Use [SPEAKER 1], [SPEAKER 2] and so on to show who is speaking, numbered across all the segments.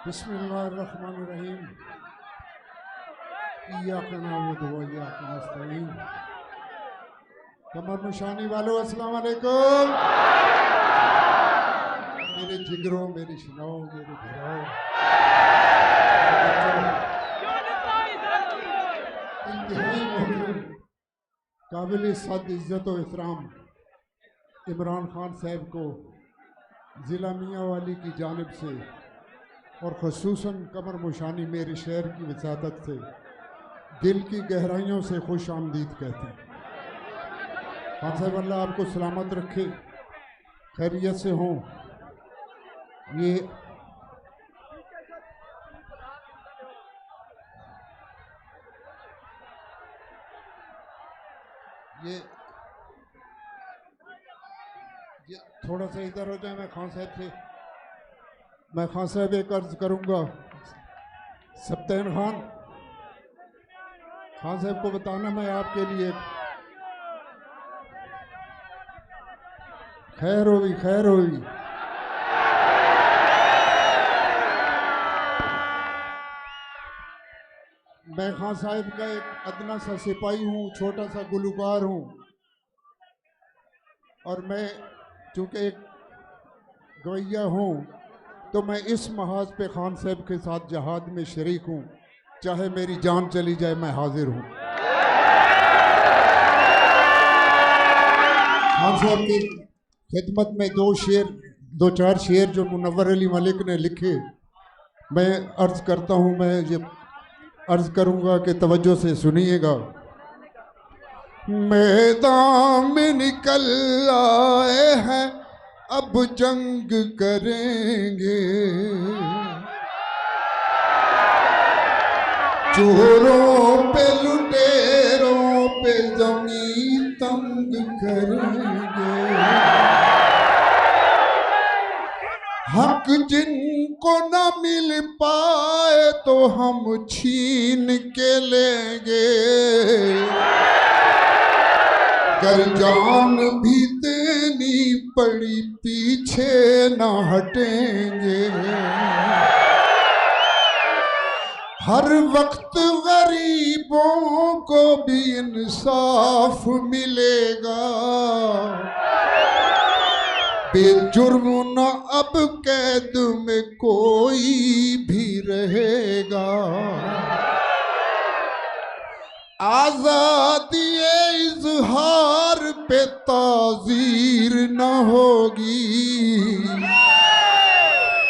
[SPEAKER 1] बिस्मिल्लाहिर्रहमानिर्रहीम। इय्याका नअबुदु व इय्याका नस्तईन। कमर निशानी वालों अस्सलाम वालेकुम। मेरे जिगरों, मेरी सुनाओ, मेरे भिराओ, इंतहाई मोहतरम काबिल सद इज़्ज़त व इहतराम इमरान खान साहब को ज़िला मियांवाली की जानिब से और ख़ुसूसन कमर मुशानी मेरे शहर की वसादत से दिल की गहराइयों से खुश आमदीद कहते हैं। खान साहब अल्लाह आपको सलामत रखे, खैरियत से हों। ये थोड़ा सा इधर हो जाए। मैं खान साहब एक अर्ज करूँगा। सप्तान खान साहब को बताना मैं आपके लिए खैर होगी। मैं खान साहब का एक अदना सा सिपाही हूँ, छोटा सा गुलकार हूँ, और मैं चूँकि एक गवैया हूँ तो मैं इस महाज पे खान साहब के साथ जहाद में शरीक हूँ। चाहे मेरी जान चली जाए मैं हाजिर हूँ। खान साहब की खिदमत में दो चार शेर जो मुनव्वर अली मलिक ने लिखे मैं अर्ज करता हूँ। मैं ये अर्ज करूँगा कि तवज्जो से सुनिएगा। मैदान में निकल आए हैं, अब जंग करेंगे, चोरों पे लुटेरों पे जमीन तंग करेंगे। हक जिनको न मिल पाए तो हम छीन के लेंगे, कर जान भी देनी पड़ी पीछे न हटेंगे। हर वक्त गरीबों को भी इंसाफ मिलेगा, बेजुर्म न अब कैद में कोई भी रहेगा। आजादी इजहार पे ताजीर न होगी,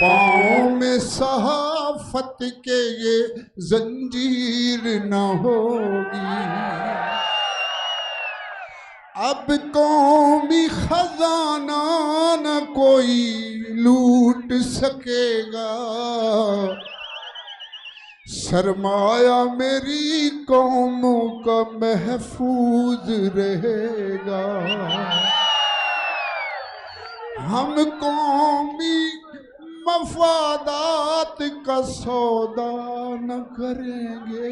[SPEAKER 1] पाँव में सहाफत के ये जंजीर न होगी। अब कौमी खजाना न कोई लूट सकेगा, सरमाया मेरी कौम का महफूज रहेगा। हम कौमी मफादात का सौदा न करेंगे,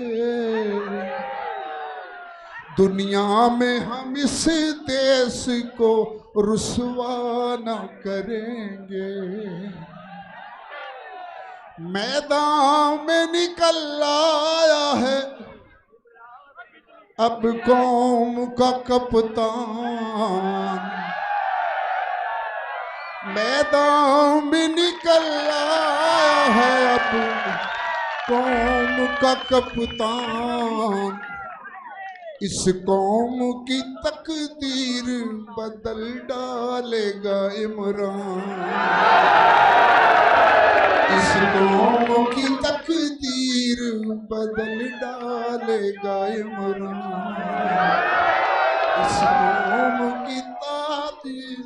[SPEAKER 1] दुनिया में हम इस देश को रुसवा न करेंगे। मैदान में निकल आया है अब कौम का कप्तान, मैदान में निकल आया है अब कौम का कप्तान। इस कौम की तकदीर बदल डालेगा इमरान, इस कौम की तकदीर बदल डालेगा इमरान, इस कौम की तकदीर